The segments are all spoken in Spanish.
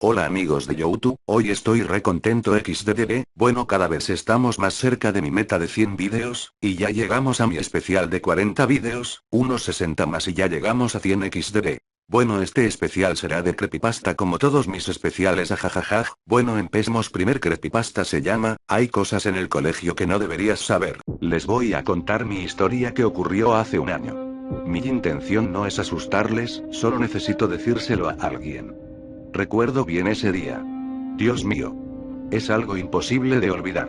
Hola amigos de YouTube, hoy estoy re contento XDDD, bueno cada vez estamos más cerca de mi meta de 100 vídeos, y ya llegamos a mi especial de 40 vídeos, unos 60 más y ya llegamos a 100 XDD. Bueno este especial será de creepypasta como todos mis especiales ajajajaj, bueno empecemos primer creepypasta se llama, hay cosas en el colegio que no deberías saber, les voy a contar mi historia que ocurrió hace un año. Mi intención no es asustarles, solo necesito decírselo a alguien. Recuerdo bien ese día. Dios mío. Es algo imposible de olvidar.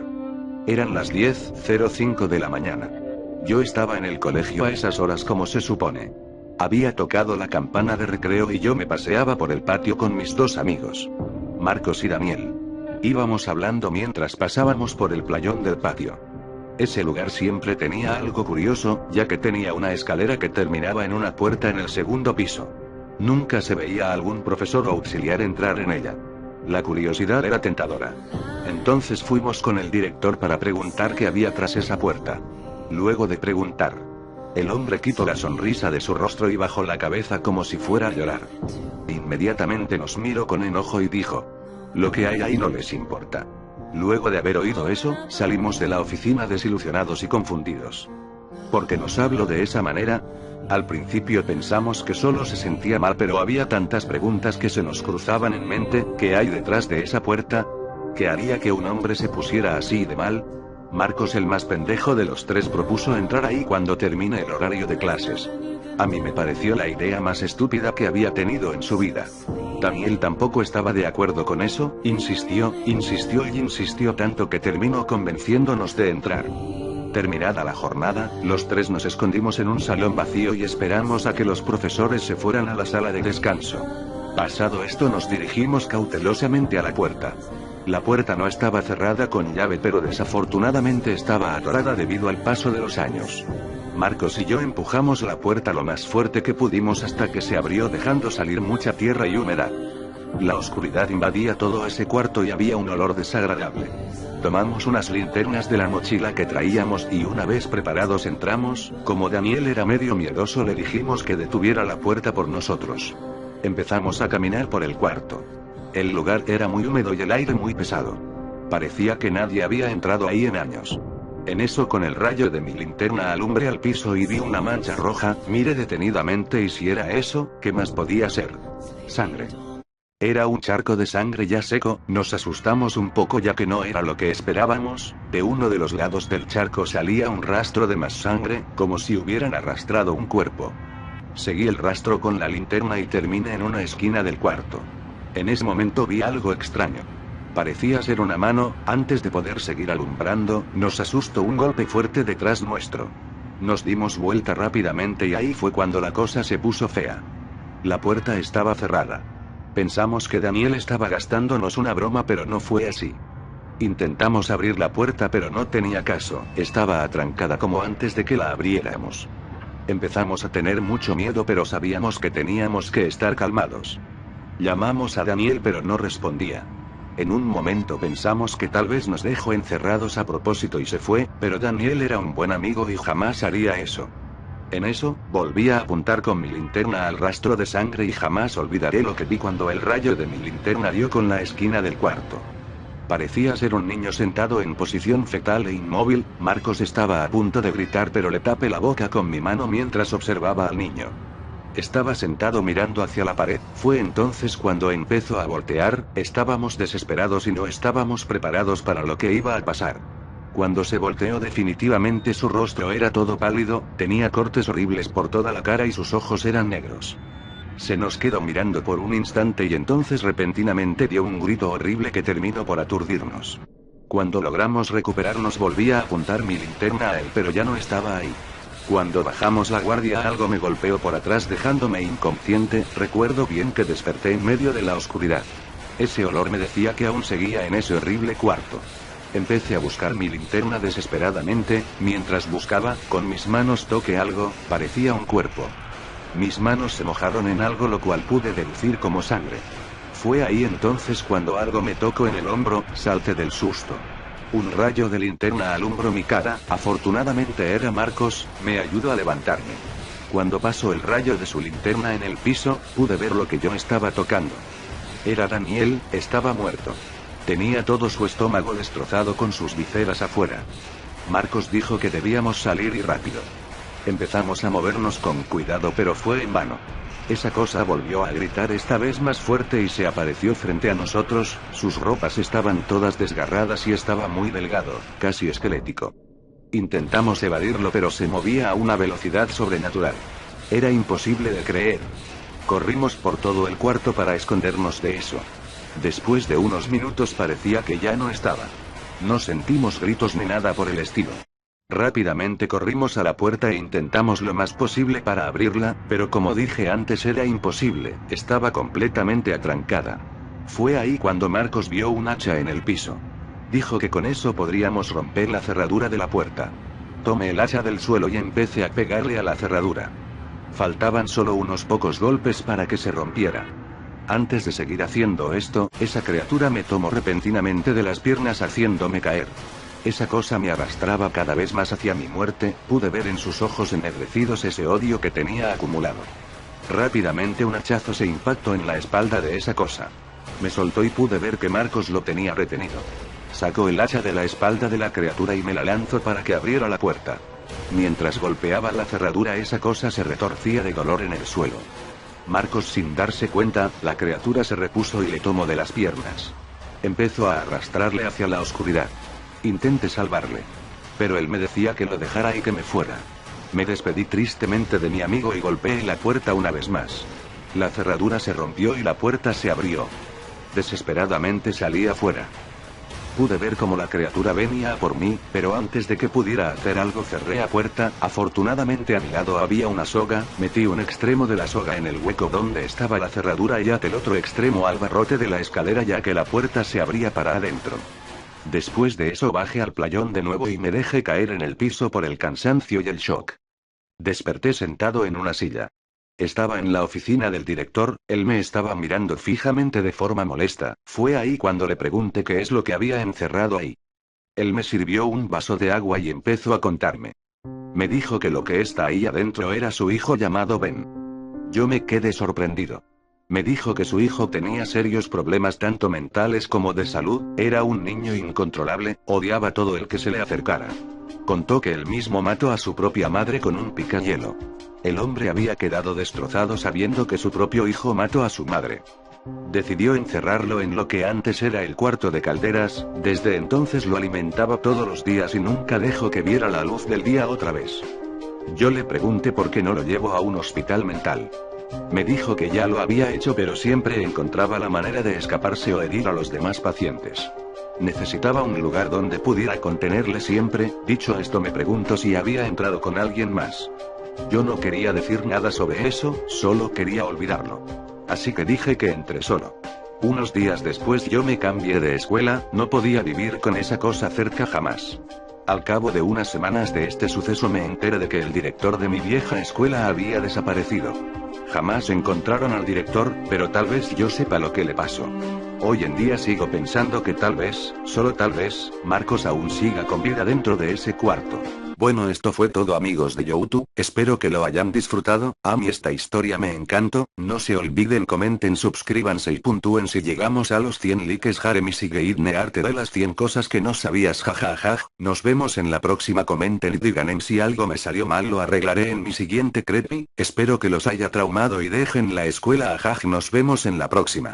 Eran las 10:05 de la mañana. Yo estaba en el colegio a esas horas como se supone. Había tocado la campana de recreo y yo me paseaba por el patio con mis dos amigos. Marcos y Daniel. Íbamos hablando mientras pasábamos por el playón del patio. Ese lugar siempre tenía algo curioso, ya que tenía una escalera que terminaba en una puerta en el segundo piso. Nunca se veía a algún profesor o auxiliar entrar en ella. La curiosidad era tentadora. Entonces fuimos con el director para preguntar qué había tras esa puerta. Luego de preguntar, el hombre quitó la sonrisa de su rostro y bajó la cabeza como si fuera a llorar. Inmediatamente nos miró con enojo y dijo: "Lo que hay ahí no les importa". Luego de haber oído eso, salimos de la oficina desilusionados y confundidos. ¿Por qué nos habló de esa manera? Al principio pensamos que solo se sentía mal, pero había tantas preguntas que se nos cruzaban en mente. ¿Qué hay detrás de esa puerta? ¿Qué haría que un hombre se pusiera así de mal? Marcos, el más pendejo de los tres, propuso entrar ahí cuando termine el horario de clases. A mí me pareció la idea más estúpida que había tenido en su vida. Daniel tampoco estaba de acuerdo con eso, insistió y insistió tanto que terminó convenciéndonos de entrar. Terminada la jornada, los tres nos escondimos en un salón vacío y esperamos a que los profesores se fueran a la sala de descanso. Pasado esto nos dirigimos cautelosamente a la puerta. La puerta no estaba cerrada con llave, pero desafortunadamente estaba atorada debido al paso de los años. Marcos y yo empujamos la puerta lo más fuerte que pudimos hasta que se abrió, dejando salir mucha tierra y humedad. La oscuridad invadía todo ese cuarto y había un olor desagradable. Tomamos unas linternas de la mochila que traíamos y una vez preparados entramos. Como Daniel era medio miedoso, le dijimos que detuviera la puerta por nosotros. Empezamos a caminar por el cuarto. El lugar era muy húmedo y el aire muy pesado. Parecía que nadie había entrado ahí en años. En eso, con el rayo de mi linterna alumbré al piso y vi una mancha roja. Miré detenidamente y si era eso, ¿qué más podía ser? Sangre. Era un charco de sangre ya seco. Nos asustamos un poco ya que no era lo que esperábamos. De uno de los lados del charco salía un rastro de más sangre, como si hubieran arrastrado un cuerpo. Seguí el rastro con la linterna y terminé en una esquina del cuarto. En ese momento vi algo extraño. Parecía ser una mano. Antes de poder seguir alumbrando, nos asustó un golpe fuerte detrás nuestro. Nos dimos vuelta rápidamente y ahí fue cuando la cosa se puso fea. La puerta estaba cerrada. Pensamos que Daniel estaba gastándonos una broma, pero no fue así. Intentamos abrir la puerta pero no tenía caso, estaba atrancada como antes de que la abriéramos. Empezamos a tener mucho miedo, pero sabíamos que teníamos que estar calmados. Llamamos a Daniel pero no respondía. En un momento pensamos que tal vez nos dejó encerrados a propósito y se fue, pero Daniel era un buen amigo y jamás haría eso. En eso, volví a apuntar con mi linterna al rastro de sangre y jamás olvidaré lo que vi cuando el rayo de mi linterna dio con la esquina del cuarto. Parecía ser un niño sentado en posición fetal e inmóvil. Marcos estaba a punto de gritar pero le tapé la boca con mi mano mientras observaba al niño. Estaba sentado mirando hacia la pared. Fue entonces cuando empezó a voltear. Estábamos desesperados y no estábamos preparados para lo que iba a pasar. Cuando se volteó, definitivamente su rostro era todo pálido, tenía cortes horribles por toda la cara y sus ojos eran negros. Se nos quedó mirando por un instante y entonces repentinamente dio un grito horrible que terminó por aturdirnos. Cuando logramos recuperarnos volví a apuntar mi linterna a él pero ya no estaba ahí. Cuando bajamos la guardia algo me golpeó por atrás dejándome inconsciente. Recuerdo bien que desperté en medio de la oscuridad. Ese olor me decía que aún seguía en ese horrible cuarto. Empecé a buscar mi linterna desesperadamente. Mientras buscaba, con mis manos toqué algo, parecía un cuerpo. Mis manos se mojaron en algo, lo cual pude deducir como sangre. Fue ahí entonces cuando algo me tocó en el hombro, salté del susto. Un rayo de linterna alumbró mi cara, afortunadamente era Marcos, me ayudó a levantarme. Cuando pasó el rayo de su linterna en el piso, pude ver lo que yo estaba tocando. Era Daniel, estaba muerto. Tenía todo su estómago destrozado con sus vísceras afuera. Marcos dijo que debíamos salir y rápido. Empezamos a movernos con cuidado, pero fue en vano. Esa cosa volvió a gritar esta vez más fuerte y se apareció frente a nosotros. Sus ropas estaban todas desgarradas y estaba muy delgado, casi esquelético. Intentamos evadirlo, pero se movía a una velocidad sobrenatural. Era imposible de creer. Corrimos por todo el cuarto para escondernos de eso. Después de unos minutos parecía que ya no estaba. No sentimos gritos ni nada por el estilo. Rápidamente corrimos a la puerta e intentamos lo más posible para abrirla, pero como dije antes era imposible, estaba completamente atrancada. Fue ahí cuando Marcos vio un hacha en el piso. Dijo que con eso podríamos romper la cerradura de la puerta. Tomé el hacha del suelo y empecé a pegarle a la cerradura. Faltaban solo unos pocos golpes para que se rompiera. Antes de seguir haciendo esto, esa criatura me tomó repentinamente de las piernas haciéndome caer. Esa cosa me arrastraba cada vez más hacia mi muerte, pude ver en sus ojos ennegrecidos ese odio que tenía acumulado. Rápidamente un hachazo se impactó en la espalda de esa cosa. Me soltó y pude ver que Marcos lo tenía retenido. Sacó el hacha de la espalda de la criatura y me la lanzó para que abriera la puerta. Mientras golpeaba la cerradura, esa cosa se retorcía de dolor en el suelo. Marcos, sin darse cuenta, la criatura se repuso y le tomó de las piernas. Empezó a arrastrarle hacia la oscuridad. Intenté salvarle. Pero él me decía que lo dejara y que me fuera. Me despedí tristemente de mi amigo y golpeé la puerta una vez más. La cerradura se rompió y la puerta se abrió. Desesperadamente salí afuera. Pude ver cómo la criatura venía a por mí, pero antes de que pudiera hacer algo cerré la puerta. Afortunadamente a mi lado había una soga, metí un extremo de la soga en el hueco donde estaba la cerradura y até el otro extremo al barrote de la escalera, ya que la puerta se abría para adentro. Después de eso bajé al playón de nuevo y me dejé caer en el piso por el cansancio y el shock. Desperté sentado en una silla. Estaba en la oficina del director, él me estaba mirando fijamente de forma molesta. Fue ahí cuando le pregunté qué es lo que había encerrado ahí. Él me sirvió un vaso de agua y empezó a contarme. Me dijo que lo que está ahí adentro era su hijo llamado Ben. Yo me quedé sorprendido. Me dijo que su hijo tenía serios problemas tanto mentales como de salud, era un niño incontrolable, odiaba a todo el que se le acercara. Contó que él mismo mató a su propia madre con un picahielo. El hombre había quedado destrozado sabiendo que su propio hijo mató a su madre. Decidió encerrarlo en lo que antes era el cuarto de calderas, desde entonces lo alimentaba todos los días y nunca dejó que viera la luz del día otra vez. Yo le pregunté por qué no lo llevó a un hospital mental. Me dijo que ya lo había hecho, pero siempre encontraba la manera de escaparse o herir a los demás pacientes. Necesitaba un lugar donde pudiera contenerle siempre. Dicho esto, me preguntó si había entrado con alguien más. Yo no quería decir nada sobre eso, solo quería olvidarlo. Así que dije que entré solo. Unos días después yo me cambié de escuela, no podía vivir con esa cosa cerca jamás. Al cabo de unas semanas de este suceso me enteré de que el director de mi vieja escuela había desaparecido. Jamás encontraron al director, pero tal vez yo sepa lo que le pasó. Hoy en día sigo pensando que tal vez, solo tal vez, Marcos aún siga con vida dentro de ese cuarto. Bueno, esto fue todo, amigos de YouTube, espero que lo hayan disfrutado. A mí esta historia me encantó. No se olviden, comenten, suscríbanse y puntúen si llegamos a los 100 likes. Jaremy sigue idnearte de las 100 cosas que no sabías, jajaja. Nos vemos en la próxima, comenten y digan si algo me salió mal, lo arreglaré en mi siguiente creepy. Espero que los haya traumado y dejen la escuela, ajaj. Nos vemos en la próxima.